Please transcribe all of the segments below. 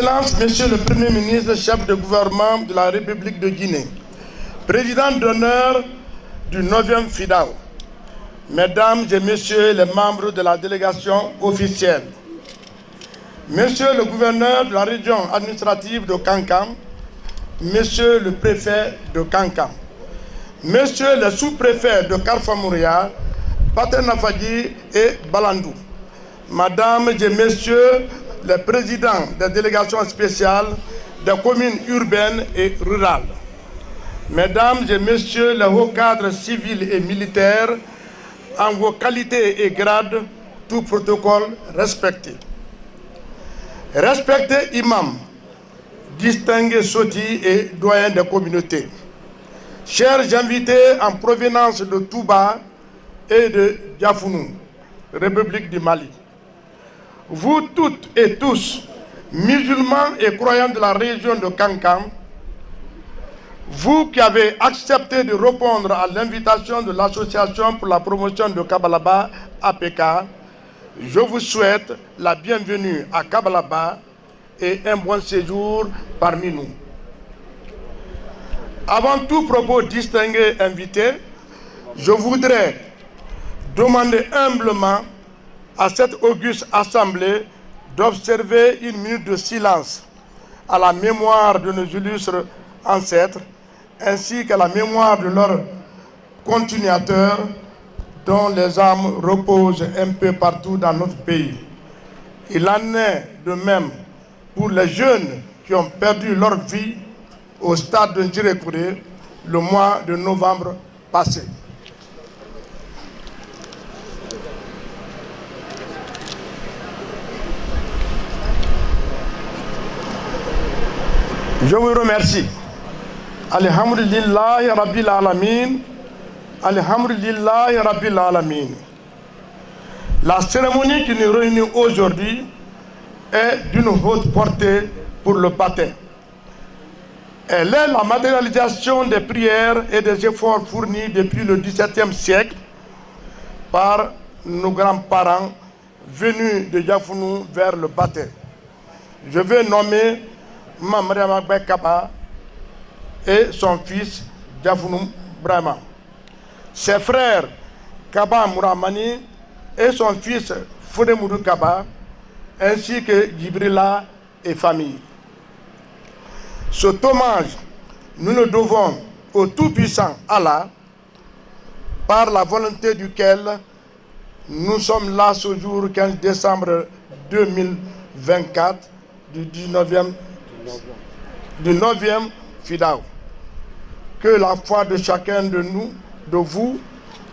Excellence, Monsieur le Premier ministre, chef de gouvernement de la République de Guinée, président d'honneur du 9e FIDAO, Mesdames et Messieurs les membres de la délégation officielle, Monsieur le gouverneur de la région administrative de Kankan, Monsieur le préfet de Kankan, Monsieur le sous-préfet de Karfamouria, Patenafadi et Balandou, Mesdames et Messieurs les présidents des délégations spéciales des communes urbaines et rurales, Mesdames et Messieurs les hauts cadres civils et militaires, en vos qualités et grades, tout protocole respecté. Respectés imams, distingués sotis et doyens des communautés, chers invités en provenance de Touba et de Diafounou, République du Mali, vous toutes et tous, musulmans et croyants de la région de Kankan, vous qui avez accepté de répondre à l'invitation de l'Association pour la promotion de Kabalaba, APK, je vous souhaite la bienvenue à Kabalaba et un bon séjour parmi nous. Avant tout propos distingués invités, je voudrais demander humblement à cette auguste assemblée d'observer une minute de silence à la mémoire de nos illustres ancêtres, ainsi qu'à la mémoire de leurs continuateurs dont les âmes reposent un peu partout dans notre pays. Il en est de même pour les jeunes qui ont perdu leur vie au stade de Ndirékouré le mois de novembre passé. Je vous remercie. Alhamdulillahi Rabbil Alamin. Alhamdulillahi Rabbil Alamin. La cérémonie qui nous réunit aujourd'hui est d'une haute portée pour le baptême. Elle est la matérialisation des prières et des efforts fournis depuis le XVIIe siècle par nos grands-parents venus de Diafounou vers le baptême. Je vais nommer Mamriama Kaba et son fils Diafounou Brahma. Ses frères Kaba Mouramani et son fils Foudemoudou Kaba, ainsi que Djibrila et famille. Cet hommage, nous le devons au Tout-Puissant Allah, par la volonté duquel nous sommes là ce jour 15 décembre 2024 du 9e FIDAO. Que la foi de chacun de nous, de vous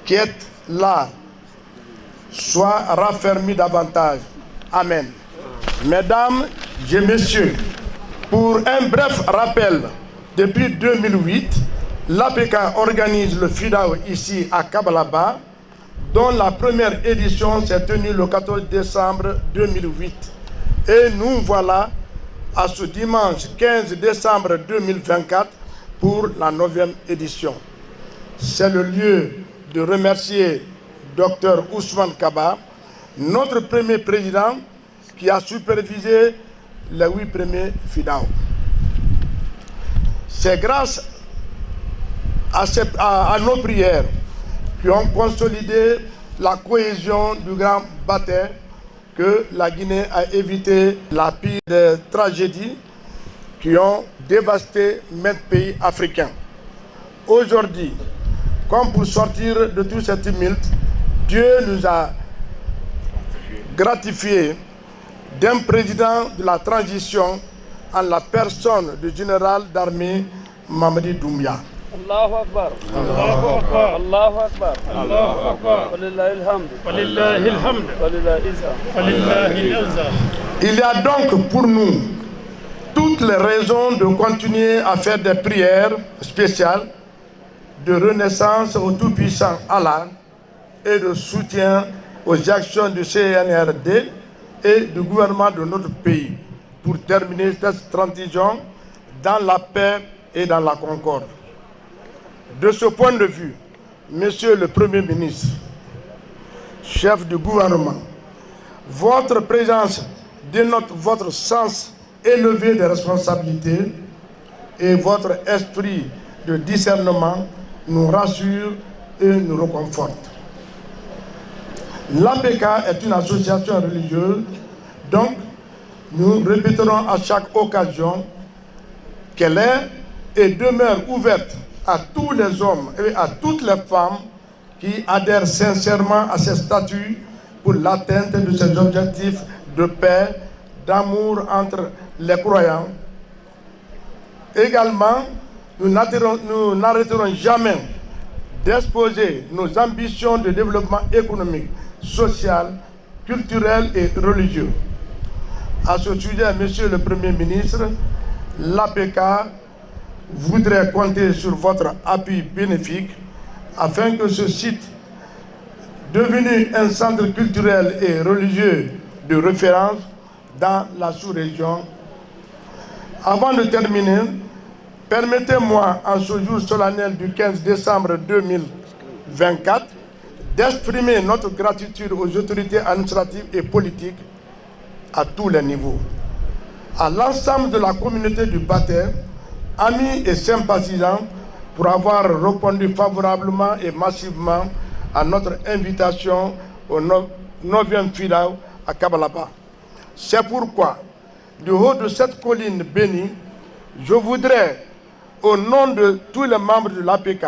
qui êtes là, soit raffermie davantage. Amen. Mesdames et messieurs, pour un bref rappel, depuis 2008, l'APK organise le FIDAO ici à Kabalaba, dont la première édition s'est tenue le 14 décembre 2008. Et nous voilà à ce dimanche 15 décembre 2024 pour la 9e édition. C'est le lieu de remercier Dr Ousmane Kaba, notre premier président qui a supervisé les 8 premiers FIDAO. C'est grâce à nos prières qui ont consolidé la cohésion du grand baptême que la Guinée a évité la pire des tragédies qui ont dévasté maints pays africains. Aujourd'hui, comme pour sortir de tout cet tumulte, Dieu nous a gratifiés d'un président de la transition en la personne du général d'armée Mamadi Doumbia. Allahu Akbar. Allahu Akbar. Allahu Akbar. Allahu Akbar. Walillahi alhamd. Walillahi alhamd. Walillahi al-izza. Il y a donc pour nous toutes les raisons de continuer à faire des prières spéciales de renaissance au Tout-Puissant Allah et de soutien aux actions du CNRD et du gouvernement de notre pays pour terminer cette transition dans la paix et dans la concorde. De ce point de vue, Monsieur le Premier ministre, chef du gouvernement, votre présence dénote votre sens élevé des responsabilités et votre esprit de discernement nous rassure et nous réconforte. L'APK est une association religieuse, donc nous répéterons à chaque occasion qu'elle est et demeure ouverte à tous les hommes et à toutes les femmes qui adhèrent sincèrement à ces statuts pour l'atteinte de ces objectifs de paix, d'amour entre les croyants. Également, nous n'arrêterons jamais d'exposer nos ambitions de développement économique, social, culturel et religieux. À ce sujet, Monsieur le Premier ministre, l'APK voudrait compter sur votre appui bénéfique afin que ce site, devenu un centre culturel et religieux de référence dans la sous-région. Avant de terminer, permettez-moi en ce jour solennel du 15 décembre 2024 d'exprimer notre gratitude aux autorités administratives et politiques à tous les niveaux, à l'ensemble de la communauté du baptême, amis et sympathisants, pour avoir répondu favorablement et massivement à notre invitation au 9e FIDAO à Kabalaba. C'est pourquoi, du haut de cette colline bénie, je voudrais, au nom de tous les membres de l'APK,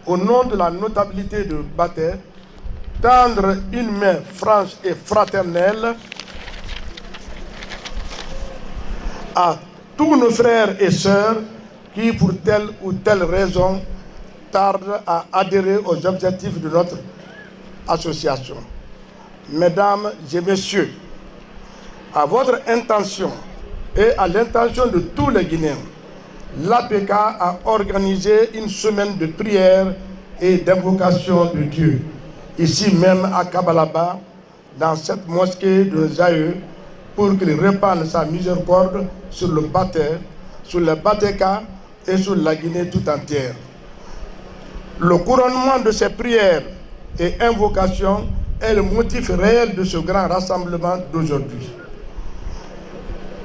au nom de la notabilité de Baté, tendre une main franche et fraternelle à tous nos frères et sœurs qui, pour telle ou telle raison, tardent à adhérer aux objectifs de notre association. Mesdames et messieurs, à votre intention et à l'intention de tous les Guinéens, l'APK a organisé une semaine de prière et d'invocation de Dieu, ici même à Kabalaba, dans cette mosquée de nos aïeux, pour qu'il répande sa miséricorde sur le Baté, sur le Batéka et sur la Guinée tout entière. Le couronnement de ces prières et invocations est le motif réel de ce grand rassemblement d'aujourd'hui.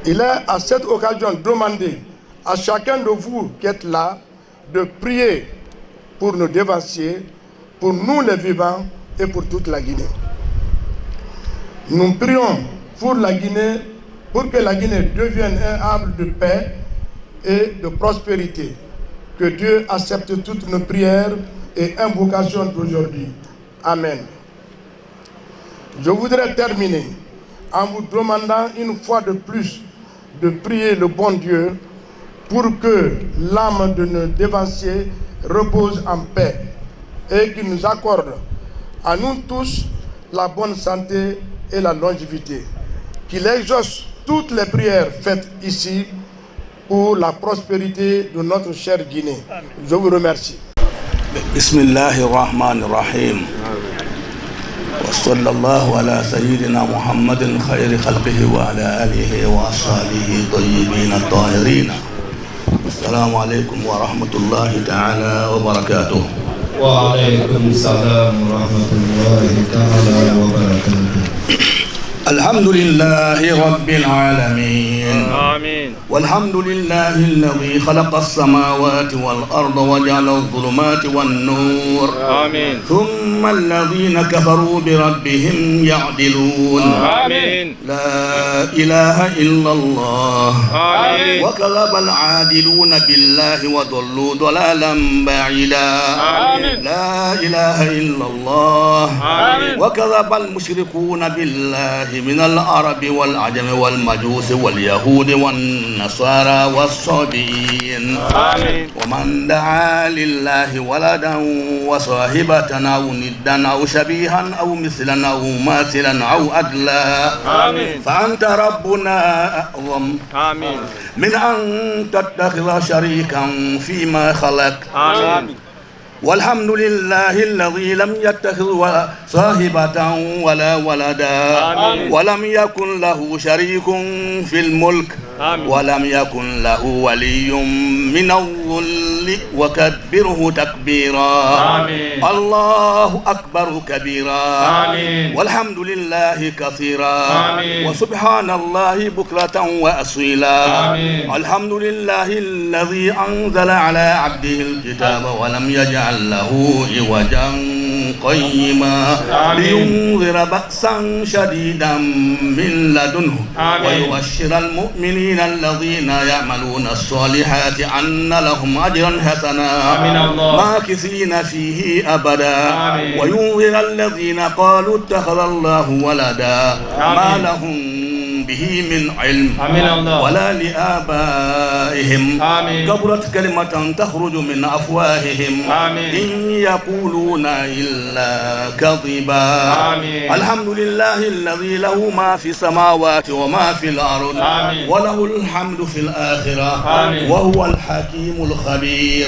Il est à cette occasion demandé à chacun de vous qui êtes là de prier pour nos dévanciers, pour nous les vivants et pour toute la Guinée. Nous prions pour la Guinée, pour que la Guinée devienne un arbre de paix et de prospérité. Que Dieu accepte toutes nos prières et invocations d'aujourd'hui. Amen. Je voudrais terminer en vous demandant une fois de plus de prier le bon Dieu pour que l'âme de nos dévanciers repose en paix et qu'il nous accorde à nous tous la bonne santé et la longévité. Qu'il exauce toutes les prières faites ici pour la prospérité de notre chère Guinée. Je vous remercie. Bismillahirrahmanirrahim. Wa sallallahu ala sayyidina Muhammadin khayri khalqihi wa ala alihi wa ashabihi tayyibin at-tahirin. Assalamu alaikum wa rahmatullahi ta'ala wa barakatuh. Wa alaikum salam wa rahmatullahi ta'ala wa barakatuh. الحمد لله رب العالمين آمين. والحمد لله الذي خلق السماوات والأرض وجعل الظلمات والنور آمين. ثم الذين كفروا بربهم يعدلون آمين. لا إله إلا الله آمين. وكذب العادلون بالله وضلوا ضلالا بعيدا آمين. لا إله إلا الله آمين. وكذب المشركون بالله من العرب والعجم والمجوس واليهود والنصارى والصابئين آمين. ومن دعا لله ولدا وصاحبة أو ندا أو شبيها أو مثلا أو ماثلا أو أدلا آمين. فأنت ربنا أعظم آمين. من أن تتخذ شريكا فيما خلق آمين. والحمد لله الذي لم يتخذ صاحبة ولا ولدا آمين. ولم يكن له شريك في الملك ولم يكن له ولي من الظل وكبره تكبيرا الله أكبر كبيرا والحمد لله كثيرا وسبحان الله بكرة وأصيلا الحمد لله الذي أنزل على عبده الكتاب ولم يجعل له عوجا قيما لينذر بأسا شديدا من لدنه ويبشر المؤمنين الذين يعملون الصالحات أن لهم أجرا حسنا ماكثين فيه أبدا وينذر الذين قالوا اتخذ الله ولدا ما لهم به من علم ولا لآبائهم كبرت كلمة تخرج من أفواههم إن يقولون إلا كذبا الحمد لله الذي له ما في السماوات وما في الأرض وله الحمد في الآخرة وهو الحكيم الخبير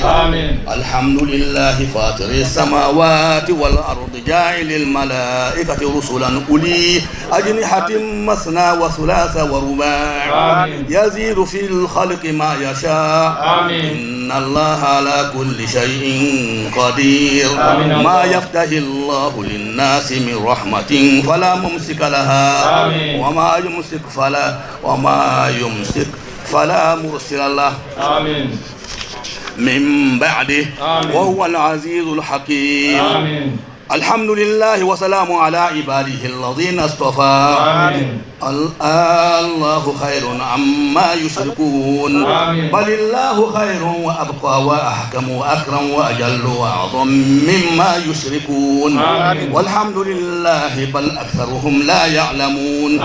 الحمد لله فاطر السماوات والأرض جاعل الملائكة رسلا أولي أجنحة مثنى وثلاث ورباع يزيد في الخلق ما يشاء إن الله على كل شيء قدير ما يفتح الله للناس من رحمة فلا ممسك لها وما يمسك فلا مرسل له من بعده وهو العزيز الحكيم الحمد لله وسلام على عباده الذين اصطفى الله خير عما يشركون بل الله خير وأبقى وأحكم وأكرم وأجل وأعظم مما يشركون والحمد لله بل أكثرهم لا يعلمون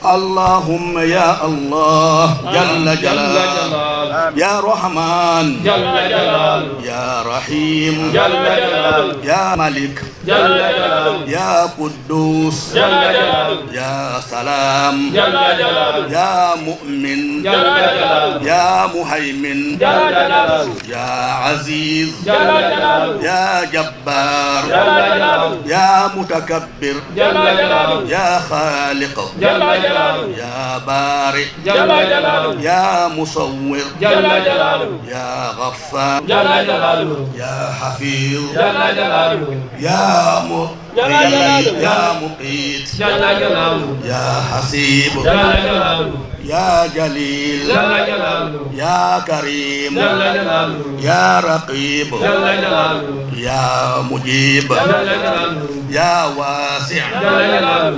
اللهم يا الله جل جلاله يا رحمن جل جلاله يا رحيم جل جلاله يا ملك جل جلاله يا قدوس جل جلاله يا سلام جل جلاله يا مؤمن جل جلاله يا مهيمن جل جلاله يا عزيز جل جلاله يا جبار جل جلاله يا متكبر جل جلاله يا خالق جل جلاله يا بارئ جل جلاله يا مصور جل جلاله يا غفار جل جلاله يا حفيظ جل جلاله يا مقيت جل جلاله يا حسيب جل جلاله يا جليل جل جلاله يا كريم جل جلاله يا رقيب جل جلاله يا مجيب جل جلاله يا واسع جل جلاله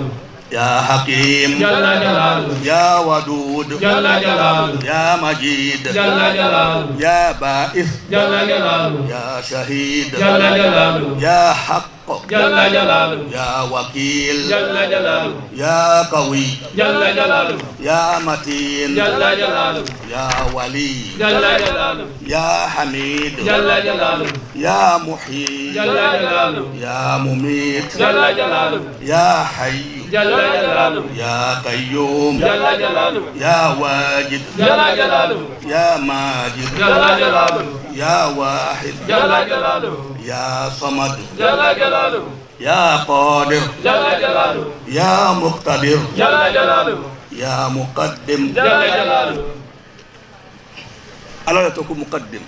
يا حكيم جل جلاله يا ودود جل جلاله يا مجيد جل جلاله يا بائس جل جلاله يا شهيد جل جلاله يا حق جل جلاله يا وكيل جل جلاله يا قوي جل جلاله يا متين جل جلاله يا ولي جل جلاله يا حميد جل جلاله يا محيي جل جلاله يا مميت جل جلاله يا حي جل جلاله يا قيوم جل جلاله يا واجد جل جلاله يا ماجد جل جلاله يا واحد جل جلاله يا صمد جل جلاله يا قادر جل جلاله يا مقتدر جل جلاله يا مقدم جل جلاله ألا تكون مقدم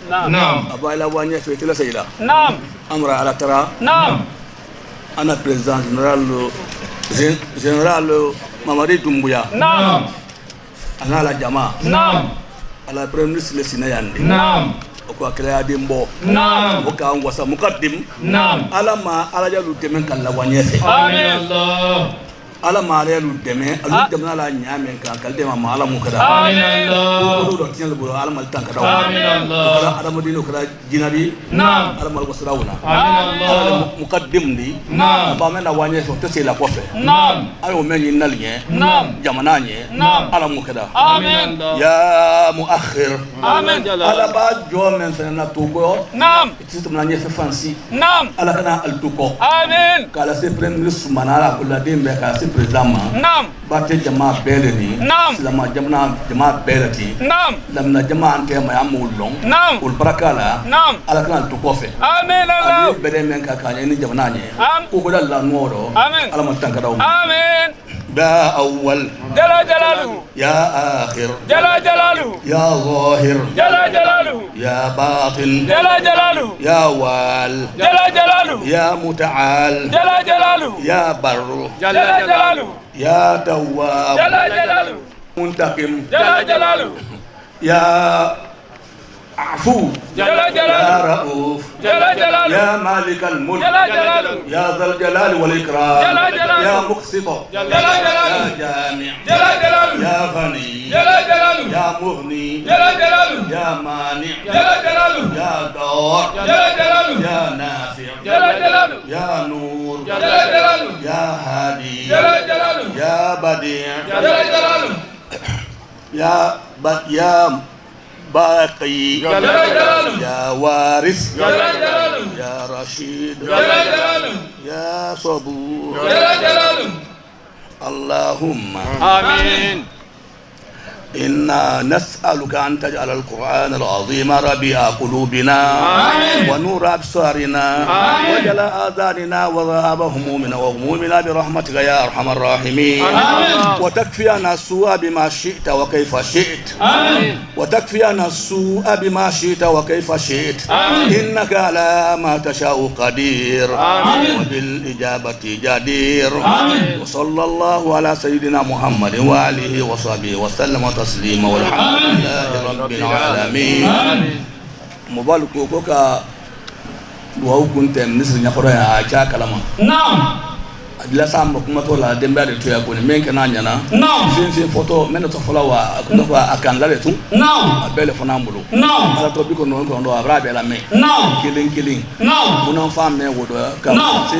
نعم أبا إلا وانيا في تلا سيلا نعم أمر على ترى نعم أنا بريزيدنت جنرال مامادي دومبويا نعم أنا على جماعة نعم على بريمير لسينياندي نعم وكوا كلا ديمبو نعم وكا وسا مقدم نعم على ما على جالو تمن كلا وانيا آمين الله ala maare lu deme alu demna la nyame kan kal dema mala mu kada amin allah ko do tiel bo ala mal tan kada amin allah ala madino kada jinari naam ala mal wasrawna amin allah muqaddim li naam ba mena wanye so to la ko fe naam ayo men ni nalye naam jamana nye naam ala mu kada amin ya muakhir amin ala ba jo men na to ko naam titum na nye fe fansi naam ala kana al to ko amin kala se premier sumana ko la dembe ka se président naam batte jama beleni naam lama jama belati naam lamna jama ante ma amulong naam ul barakala naam ala kana to kofe amen allah bele men ka kanya ni jamana nye ko ko dalla noro amen ala man tankada amen يا أول جل جلاله يا آخر جل جلاله يا ظاهر جل جلاله يا باطن جل جلاله يا وال جل جلاله يا متعال جل جلاله يا بر جل جلاله يا تواب جل جلاله منتقم جل جلاله يا عفو جل يا جلاله رؤوف جل جلاله يا مالك الملك جل جلاله يا ذا الجلال والإكرام جل جلاله يا مقسط جل جلاله يا جامع جل جلاله يا غني جل جلاله يا مغني جل جلاله يا مانع جل جلاله يا دار جل جلاله يا نافع جل جلاله يا نور جل جلاله يا هادي جل جلاله يا بديع جل جلاله يا باقي جل جلاله يا وارث جل جلاله يا رشيد جل جلاله يا صبور جل جلاله اللهم آمين. إنا نسألك أن تجعل القرآن العظيم ربيع قلوبنا آمين. ونور أبصارنا آمين. وجلاء آذاننا وذهاب همومنا وغمومنا برحمتك يا أرحم الراحمين آمين. وتكفينا السوء بما شئت وكيف شئت آمين. وتكفينا السوء بما شئت وكيف شئت آمين. إنك على ما تشاء قدير آمين. وبالإجابة جدير آمين. وصلى الله على سيدنا محمد وآله وصحبه وسلم تسليما والحمد لله رب العالمين. مبارك كوكا duwawu kunte ministre nyakoro ya cha kalama Naam. adila samba kuma to la demba de tuya ko ni menke na nyana Naam. sin photo men to fola wa ko akanga le tu Naam. abele fona mbulu Naam. ala to bi ko non ko ndo abra be la me Naam. killing Naam. munan fam me wodo ka Naam. se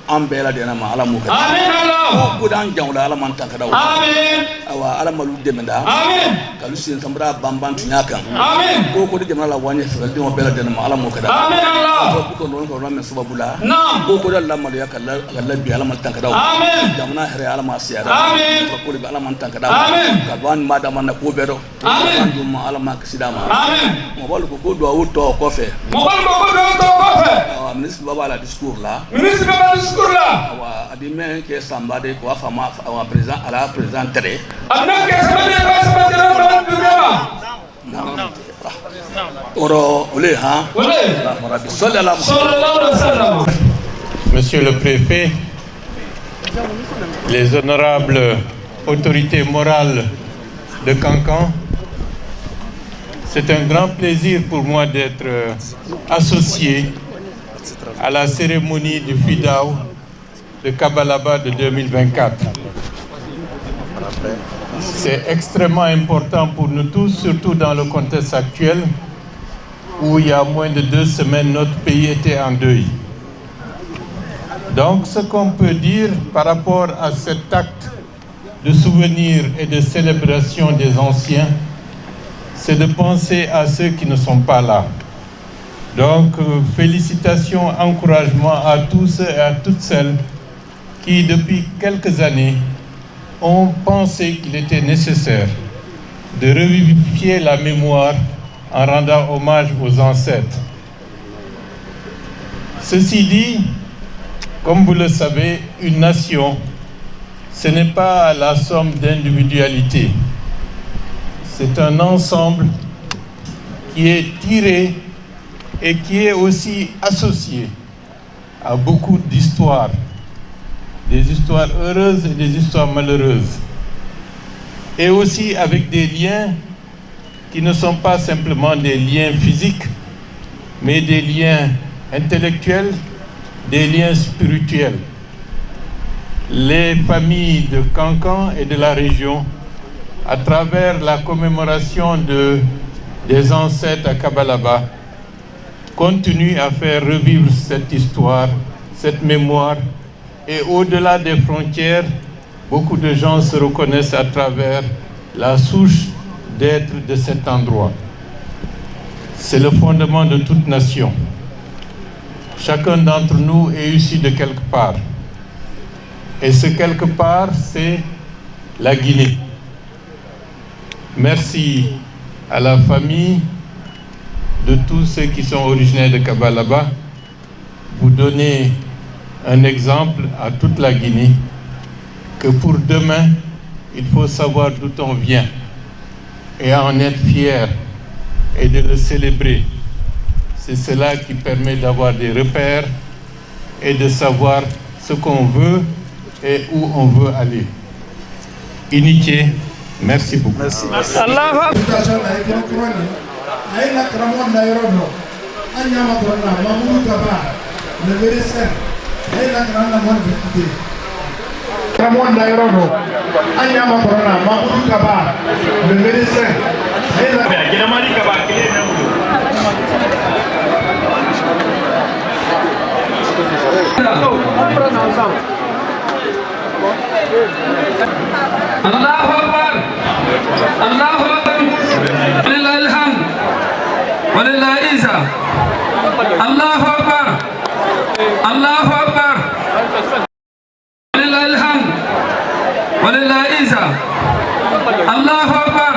ambela de na ma ala mu ka Amin Allah. ko dan jawla ala man tanka dawo Amin. awa ala malu demenda Amin. kalu sin sambra bamban tunya kan Amin. ko de jamala wanye fe de mo bela de na ma ala mu ka da Amin Allah. ko non ko men subabula Naam. ko da Allah mal ya kala bi ala man tanka dawo Amin. jamana here ala ma siya Amin. ko bi ala man tanka dawo Amin. ka wan ma da man ko be do Amin. dum ala ma kisidama Amin. mo bal ko do awto ko fe Mobal ko do to ko fe. awa ministre baba la discours là Ministre baba discours là. awa adi men ke samba de ko fama awa président ala président tere Amna ke sabane ko sabane ro durema. oro ole ha Ole. rabbi sallallahu Sallallahu alaihi wasallam. Monsieur le préfet, les honorables autorités morales de Cancan, c'est un grand plaisir pour moi d'être associé à la cérémonie du FIDAO de Kabalaba de 2024. C'est extrêmement important pour nous tous, surtout dans le contexte actuel où il y a moins de 2 semaines, notre pays était en deuil. Donc, ce qu'on peut dire par rapport à cet acte de souvenir et de célébration des anciens, c'est de penser à ceux qui ne sont pas là. Donc, félicitations, encouragements à tous ceux et à toutes celles qui, depuis quelques années, ont pensé qu'il était nécessaire de revivifier la mémoire en rendant hommage aux ancêtres. Ceci dit, comme vous le savez, une nation, ce n'est pas la somme d'individualités. C'est un ensemble qui est tiré et qui est aussi associé à beaucoup d'histoires, des histoires heureuses et des histoires malheureuses, et aussi avec des liens qui ne sont pas simplement des liens physiques, mais des liens intellectuels, des liens spirituels. Les familles de Cancan et de la région, à travers la commémoration des ancêtres à Kabalaba, continuent à faire revivre cette histoire, cette mémoire, et au-delà des frontières, beaucoup de gens se reconnaissent à travers la souche d'être de cet endroit. C'est le fondement de toute nation. Chacun d'entre nous est issu de quelque part. Et ce quelque part, c'est la Guinée. Merci à la famille de tous ceux qui sont originaires de Kabalaba. Vous donnez un exemple à toute la Guinée que pour demain, il faut savoir d'où on vient et en être fier et de le célébrer. C'est cela qui permet d'avoir des repères et de savoir ce qu'on veut et où on veut aller. Initié, merci beaucoup. Merci. Ramon Nairobi, Anyama Corona, Mahmoud Kaba, le médecin. Allahu Akbar, Allahu Akbar, Lillahi alhamd, wa lillahi izza. Allahu Akbar, Allahu Akbar. ولله إذا الله أكبر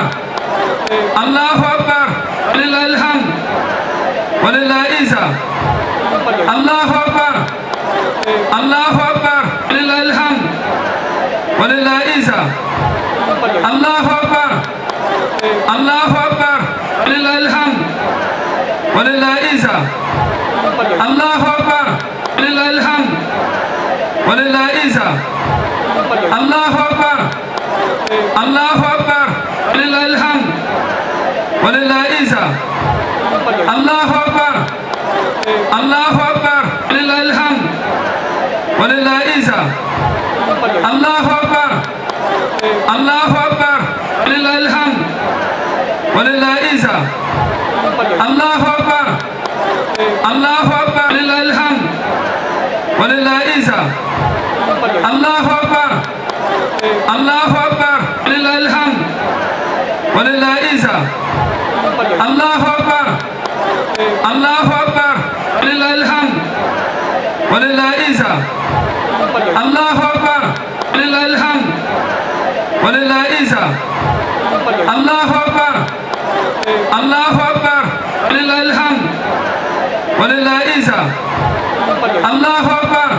الله أكبر ولله الحمد ولله إذا الله أكبر الله أكبر ولله الحمد ولله إذا الله أكبر الله أكبر ولله الحمد ولله إذا الله أكبر ولله الحمد ولله إذا الله أكبر الله أكبر ولله الحمد ولله إذا الله أكبر الله أكبر ولله الحمد ولله إذا الله أكبر الله أكبر ولله الحمد ولله إذا الله أكبر الله أكبر ولله الحمد ولله إذا الله أكبر الله أكبر ولله الحمد ولله إذا الله أكبر الله أكبر ولله الحمد ولله إذا الله أكبر ولله الحمد ولله إذا الله أكبر الله أكبر ولله الحمد ولله إذا الله أكبر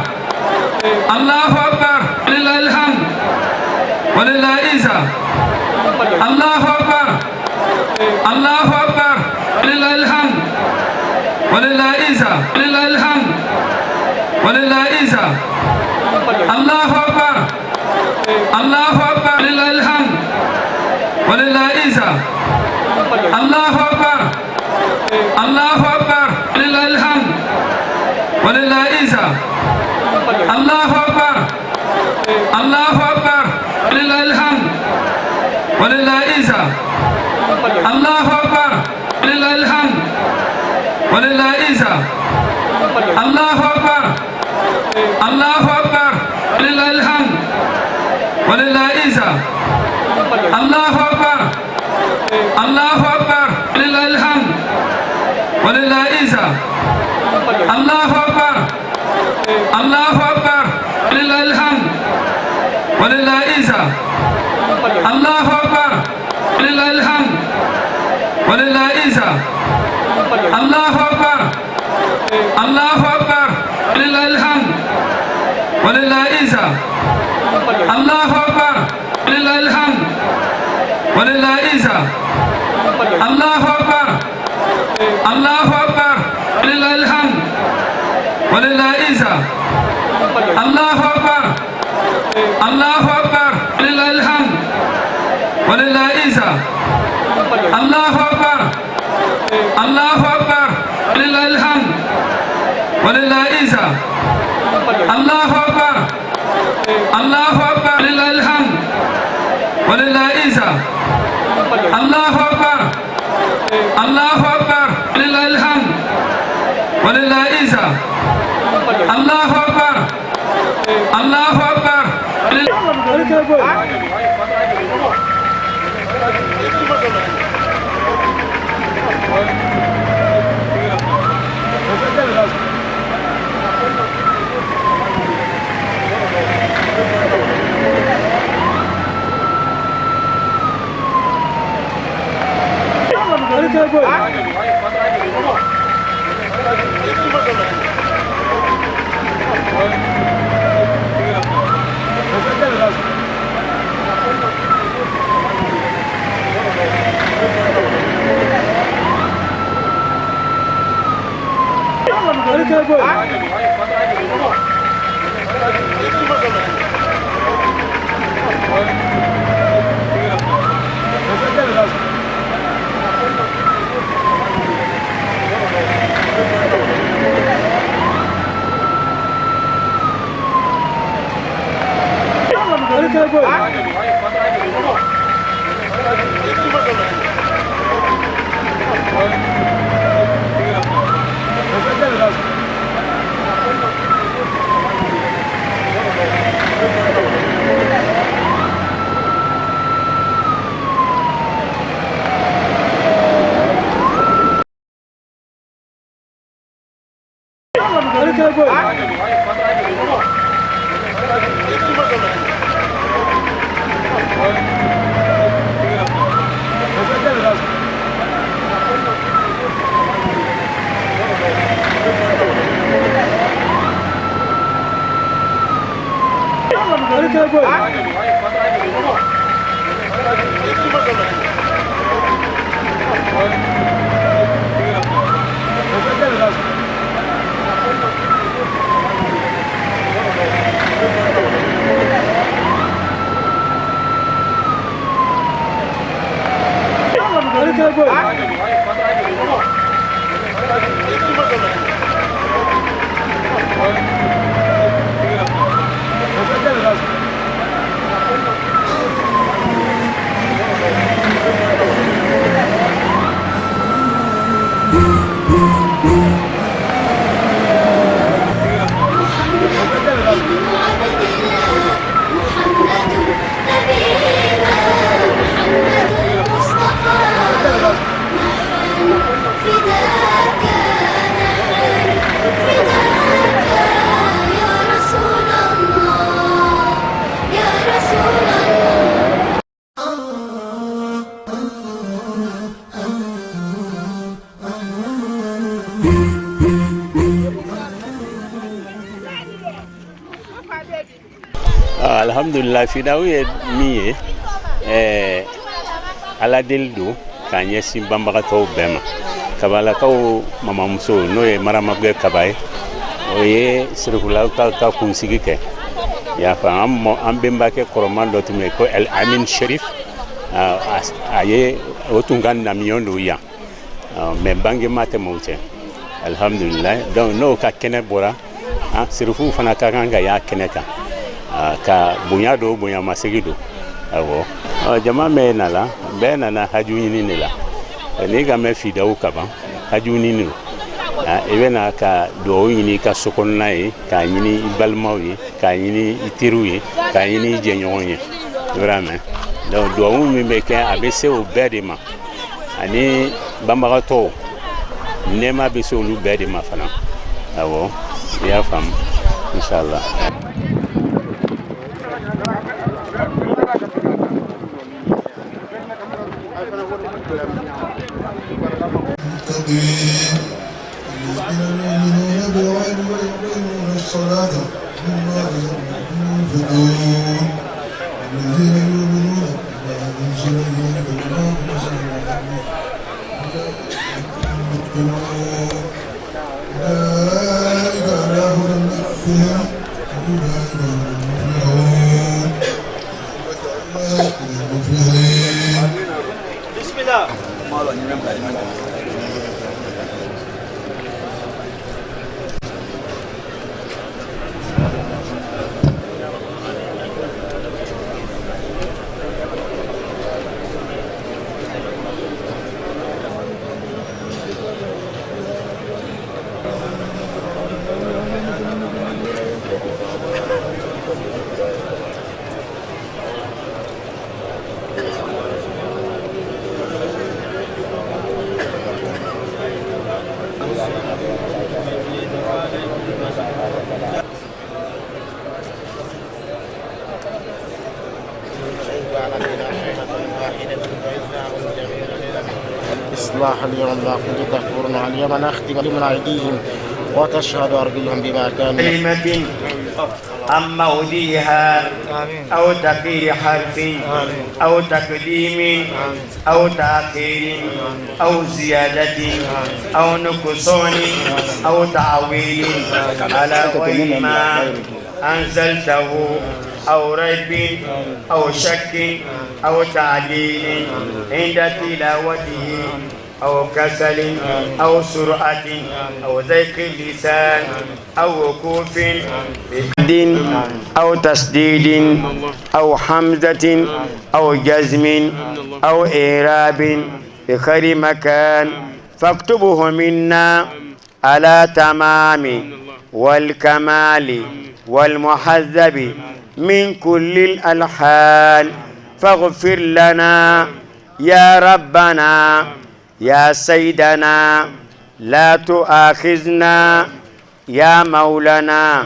الله أكبر ولله الحمد ولله إذا الله أكبر الله أكبر ولله الحمد ولله إذا ولله الحمد ولله إذا الله أكبر الله أكبر ولله الحمد ولله إذا الله أكبر الله أكبر ولله الحمد ولله إذا الله أكبر الله أكبر ولله الحمد ولله إذا الله أكبر ولله الحمد ولله إذا الله أكبر الله أكبر ولله الحمد ولله إذا الله أكبر الله أكبر ولله الحمد ولله إذا الله أكبر الله أكبر ولله الحمد ولله إذا الله أكبر ولله الحمد ولله إذا الله أكبر الله أكبر ولله الحمد ولله إذا الله أكبر ولله الحمد ولله إذا الله أكبر الله أكبر ولله الحمد ولله إذا الله أكبر الله أكبر ولله الحمد ولله إذا الله أكبر الله أكبر ولله الحمد ولله إذا الله أكبر الله أكبر ولله الحمد ولله إذا الله أكبر الله أكبر ولله الحمد ولله إذا الله أكبر الله أكبر Gracias. Alhamdulillah fidaw ye mi ye ala deli do k'a ɲɛsin banbagatɔw bɛɛ ma kabalakaw mamamuso n'o ye maramabɛ kaba ye o ye sirikulaw ka kunsigi kɛ y'a faamu an bɛnbakɛ kɔrɔman dɔ tun bɛ ko El Amin Sherif a ye o tun ka namiɲɔ do yan mais bangema tɛmɛ o cɛ alhamdulillah donc n'o ka kɛnɛ bɔra sirifuw fana ka kan ka y'a kɛnɛ kan ka bonya do bonya masegi do awɔ jama mɛ nala bɛɛ nana haju ɲini de la n'i ka mɛn fidaw kaban haju ɲini do i bɛ na ka duwawu ɲini i ka sokɔnɔna ye k'a ɲini i balimaw ye k'a ɲini i teriw ye k'a ɲini i jɛɲɔgɔn ye vraiment donc duwawu min bɛ kɛ a bɛ se o bɛɛ de ma ani banbagatɔw nɛɛma bɛ se olu bɛɛ de ma fana awɔ i y'a faamu inshallah. إصلاح اليوم لا كنت تكفرون اليوم نختم من أيديهم وتشهد أرجلهم بما كانوا عن موضعها أو تغيير حرف أو تقديم أو تأخير أو زيادة أو نقصان أو تعويل على غير ما أنزلته أو ريب أو شك أو تعديل عند تلاوته أو كسل أو سرعة أو ضيق اللسان أو وقوف بحد أو تسديد أو حمزة أو جزم أو إعراب بخير مكان فاكتبه منا على تمام والكمال والمحذب من كل الألحان فاغفر لنا يا ربنا يا سيدنا لا تؤاخذنا يا مولانا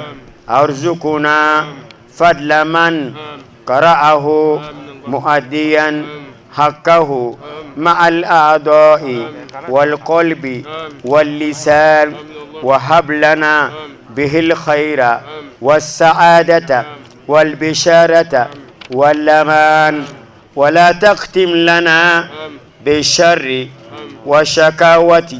ارزقنا فضل من قرأه مؤديا حقه مع الأعضاء والقلب واللسان وهب لنا به الخير والسعادة والبشارة والأمان ولا تختم لنا بالشر والشكاوة